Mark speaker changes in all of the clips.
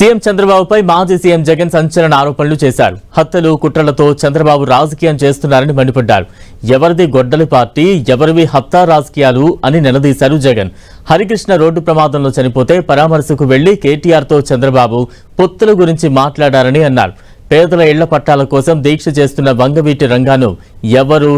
Speaker 1: CM చంద్రబాబుపై మాజీ CM Jagan సంచలన ఆరోపణలు చేశారు. హత్యలు, కుట్రలతో చంద్రబాబు రాజకీయం చేస్తున్నారని మండిపడ్డారు. ఎవరిది గొడ్డలి పార్టీ, ఎవరివి హత్య రాజకీయాలు అని నిలదీశారు జగన్. హరికృష్ణ రోడ్డు ప్రమాదంలో చనిపోతే పరామర్శకు వెళ్లి కేటీఆర్తో చంద్రబాబు పొత్తుల గురించి మాట్లాడారని అన్నారు. పేదల ఇళ్ల పట్టాల కోసం దీక్ష చేస్తున్న వంగవీటి రంగాను ఎవరు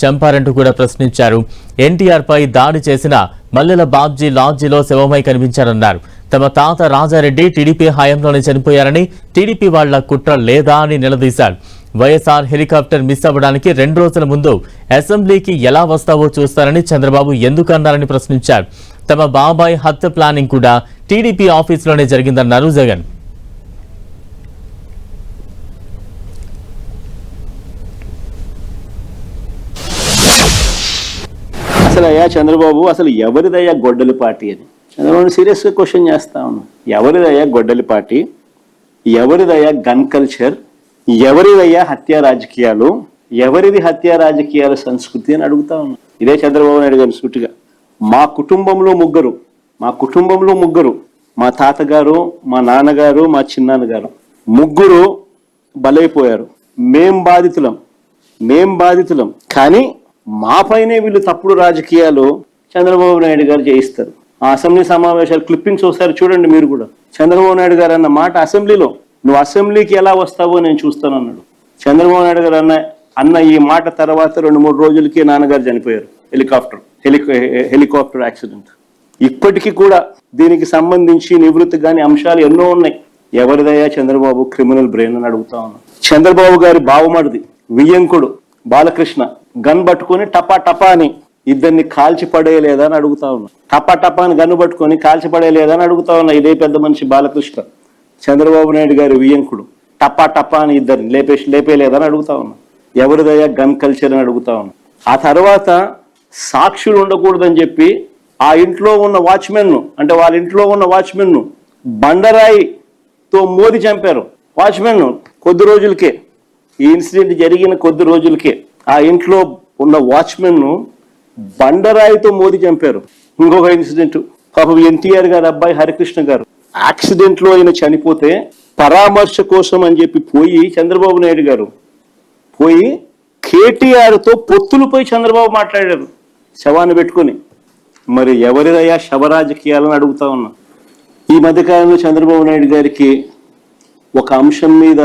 Speaker 1: చంపారంటూ కూడా ప్రశ్నించారు. ఎన్టీఆర్ పై దాడి చేసిన మల్లెల బాబ్జీ లాడ్జీలో శవమై కనిపించారన్నారు. తమ తాత రాజారెడ్డి టీడీపీ హయాంలోనే చనిపోయారని, టీడీపీ వాళ్ల కుట్ర లేదా అని నిలదీశారు. వైఎస్ఆర్ హెలికాప్టర్ మిస్ అవ్వడానికి 2 రోజుల ముందు అసెంబ్లీకి ఎలా వస్తావో చూస్తారని చంద్రబాబు ఎందుకన్నారని ప్రశ్నించారు. తమ బాబాయ్ హత్య ప్లానింగ్ కూడా టీడీపీ ఆఫీసులోనే జరిగిందన్నారు జగన్.
Speaker 2: అసలు అయ్యా చంద్రబాబు, అసలు ఎవరిదయ్యా గొడ్డలి పార్టీ అని చంద్రబాబు సీరియస్గా క్వశ్చన్ చేస్తా ఉన్నాం. ఎవరిదయ్యా గొడ్డలి పార్టీ, ఎవరిదయ్యా గన్ కల్చర్, ఎవరిదయ్యా హత్యా రాజకీయాలు, ఎవరిది హత్యా రాజకీయాల సంస్కృతి అని అడుగుతా ఉన్నాం. ఇదే చంద్రబాబు నాయుడు గారి సూటిగా మా కుటుంబంలో ముగ్గురు, మా తాతగారు, మా నాన్నగారు, మా చిన్నాన్నగారు ముగ్గురు బలైపోయారు. మేం బాధితులం కానీ మా పైనే వీళ్ళు తప్పుడు రాజకీయాలు చంద్రబాబు నాయుడు గారు చేయిస్తారు. ఆ అసెంబ్లీ సమావేశాలు క్లిప్పింగ్స్ ఒకసారి చూడండి మీరు కూడా. చంద్రబాబు నాయుడు గారు అన్న మాట అసెంబ్లీలో, నువ్వు అసెంబ్లీకి ఎలా వస్తావో నేను చూస్తాను అన్నాడు. చంద్రబాబు నాయుడు గారు అన్న ఈ మాట తర్వాత 2-3 రోజులకి నాన్నగారు చనిపోయారు. Helicopter accident. ఇప్పటికీ కూడా దీనికి సంబంధించి నివృత్తి కాని అంశాలు ఎన్నో ఉన్నాయి. ఎవరిదయ్యా చంద్రబాబు క్రిమినల్ బ్రెయిన్ అని అడుగుతా ఉన్నాను. చంద్రబాబు గారి బావమరిది వియ్యంకుడు బాలకృష్ణ గన్ పట్టుకొని టపా అని ఇద్దరిని కాల్చి పడేయలేదా అని అడుగుతా ఉన్నా. టపా అని గన్ను పట్టుకొని కాల్చి పడేయలేదా అని అడుగుతా ఉన్నా. ఇదే పెద్ద మనిషి బాలకృష్ణ, చంద్రబాబు నాయుడు గారి వియ్యంకుడు టపా అని ఇద్దరిని లేపేయలేదని అడుగుతా ఉన్నా. ఎవరిదయ్యా గన్ కల్చర్ అని అడుగుతా ఉన్నా. ఆ తర్వాత సాక్షులు ఉండకూడదని చెప్పి ఆ ఇంట్లో ఉన్న వాచ్మెన్ను, అంటే వాళ్ళ ఇంట్లో ఉన్న వాచ్మెన్ను బండరాయితో మోది చంపారు. వాచ్మెన్ను కొద్ది రోజులకే, ఈ ఇన్సిడెంట్ జరిగిన కొద్ది రోజులకే ఆ ఇంట్లో ఉన్న వాచ్మెన్ను బండరాయితో మోది చంపారు. ఇంకొక ఇన్సిడెంట్, పాపం ఎన్టీఆర్ గారు అబ్బాయి హరికృష్ణ గారు యాక్సిడెంట్ లో ఆయన చనిపోతే పరామర్శ కోసం అని చెప్పి పోయి చంద్రబాబు నాయుడు గారు పోయి కేటీఆర్తో పొత్తులపై చంద్రబాబు మాట్లాడారు శవాన్ని పెట్టుకొని. మరి ఎవరిదయ్యా శవరాజకీయాలని అడుగుతా ఉన్నా. ఈ మధ్యకాలంలో చంద్రబాబు నాయుడు గారికి ఒక అంశం మీద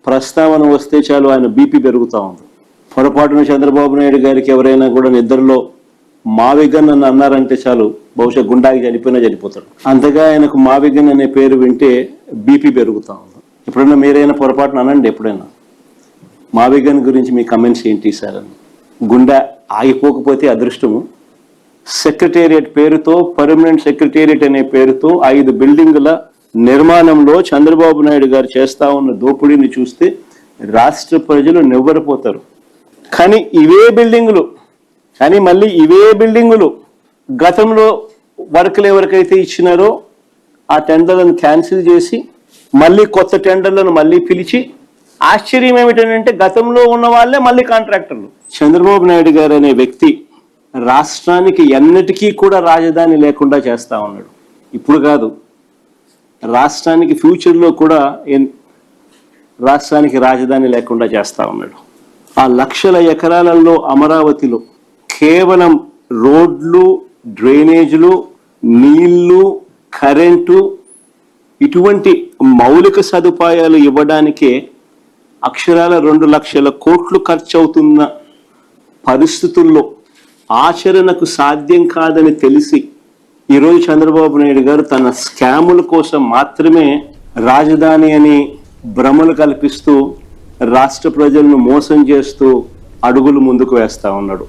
Speaker 2: ప్రస్తావన వస్తే చాలు ఆయన బీపీ పెరుగుతూ ఉంది. పొరపాటున చంద్రబాబు నాయుడు గారికి ఎవరైనా కూడా నిద్రలో మావిగన్ అని అన్నారంటే చాలు, బహుశా గుండాకి చనిపోతాడు. అంతగా ఆయనకు మావిగన్ అనే పేరు వింటే బీపీ పెరుగుతూ ఉంది. ఎప్పుడైనా మీరైనా పొరపాటున అనండి, ఎప్పుడైనా మావిగన్ గురించి మీ కమెంట్స్ ఏంటి సార్ అని. గుండా ఆగిపోకపోతే అదృష్టము. సెక్రటేరియట్ పేరుతో, పర్మనెంట్ సెక్రటేరియట్ అనే పేరుతో 5 బిల్డింగుల నిర్మాణంలో చంద్రబాబు నాయుడు గారు చేస్తా ఉన్న దోపిడీని చూస్తే రాష్ట్ర ప్రజలు నివ్వెరపోతారు. కానీ మళ్ళీ ఇవే బిల్డింగులు గతంలో వర్కులు ఎవరికైతే ఇచ్చినారో ఆ టెండర్లను క్యాన్సిల్ చేసి మళ్ళీ కొత్త టెండర్లను మళ్ళీ పిలిచి, ఆశ్చర్యం ఏమిటంటే గతంలో ఉన్న వాళ్ళే మళ్ళీ కాంట్రాక్టర్లు. చంద్రబాబు నాయుడు గారు అనే వ్యక్తి రాష్ట్రానికి ఎన్నటికీ కూడా రాజధాని లేకుండా చేస్తా ఉన్నాడు. ఇప్పుడు కాదు, రాష్ట్రానికి ఫ్యూచర్లో కూడా రాష్ట్రానికి రాజధాని లేకుండా చేస్తా ఉన్నాడు. ఆ లక్షల ఎకరాలలో అమరావతిలో కేవలం రోడ్లు, డ్రైనేజీలు, నీళ్లు, కరెంటు ఇటువంటి మౌలిక సదుపాయాలు ఇవ్వడానికే అక్షరాల 2 లక్షల కోట్లు ఖర్చు అవుతున్న పరిస్థితుల్లో ఆచరణకు సాధ్యం కాదని తెలిసి ఈరోజు చంద్రబాబు నాయుడు గారు తన స్కాముల కోసం మాత్రమే రాజధాని అని భ్రమలు కల్పిస్తూ రాష్ట్ర ప్రజలను మోసం చేస్తూ అడుగులు ముందుకు వేస్తా ఉన్నాడు.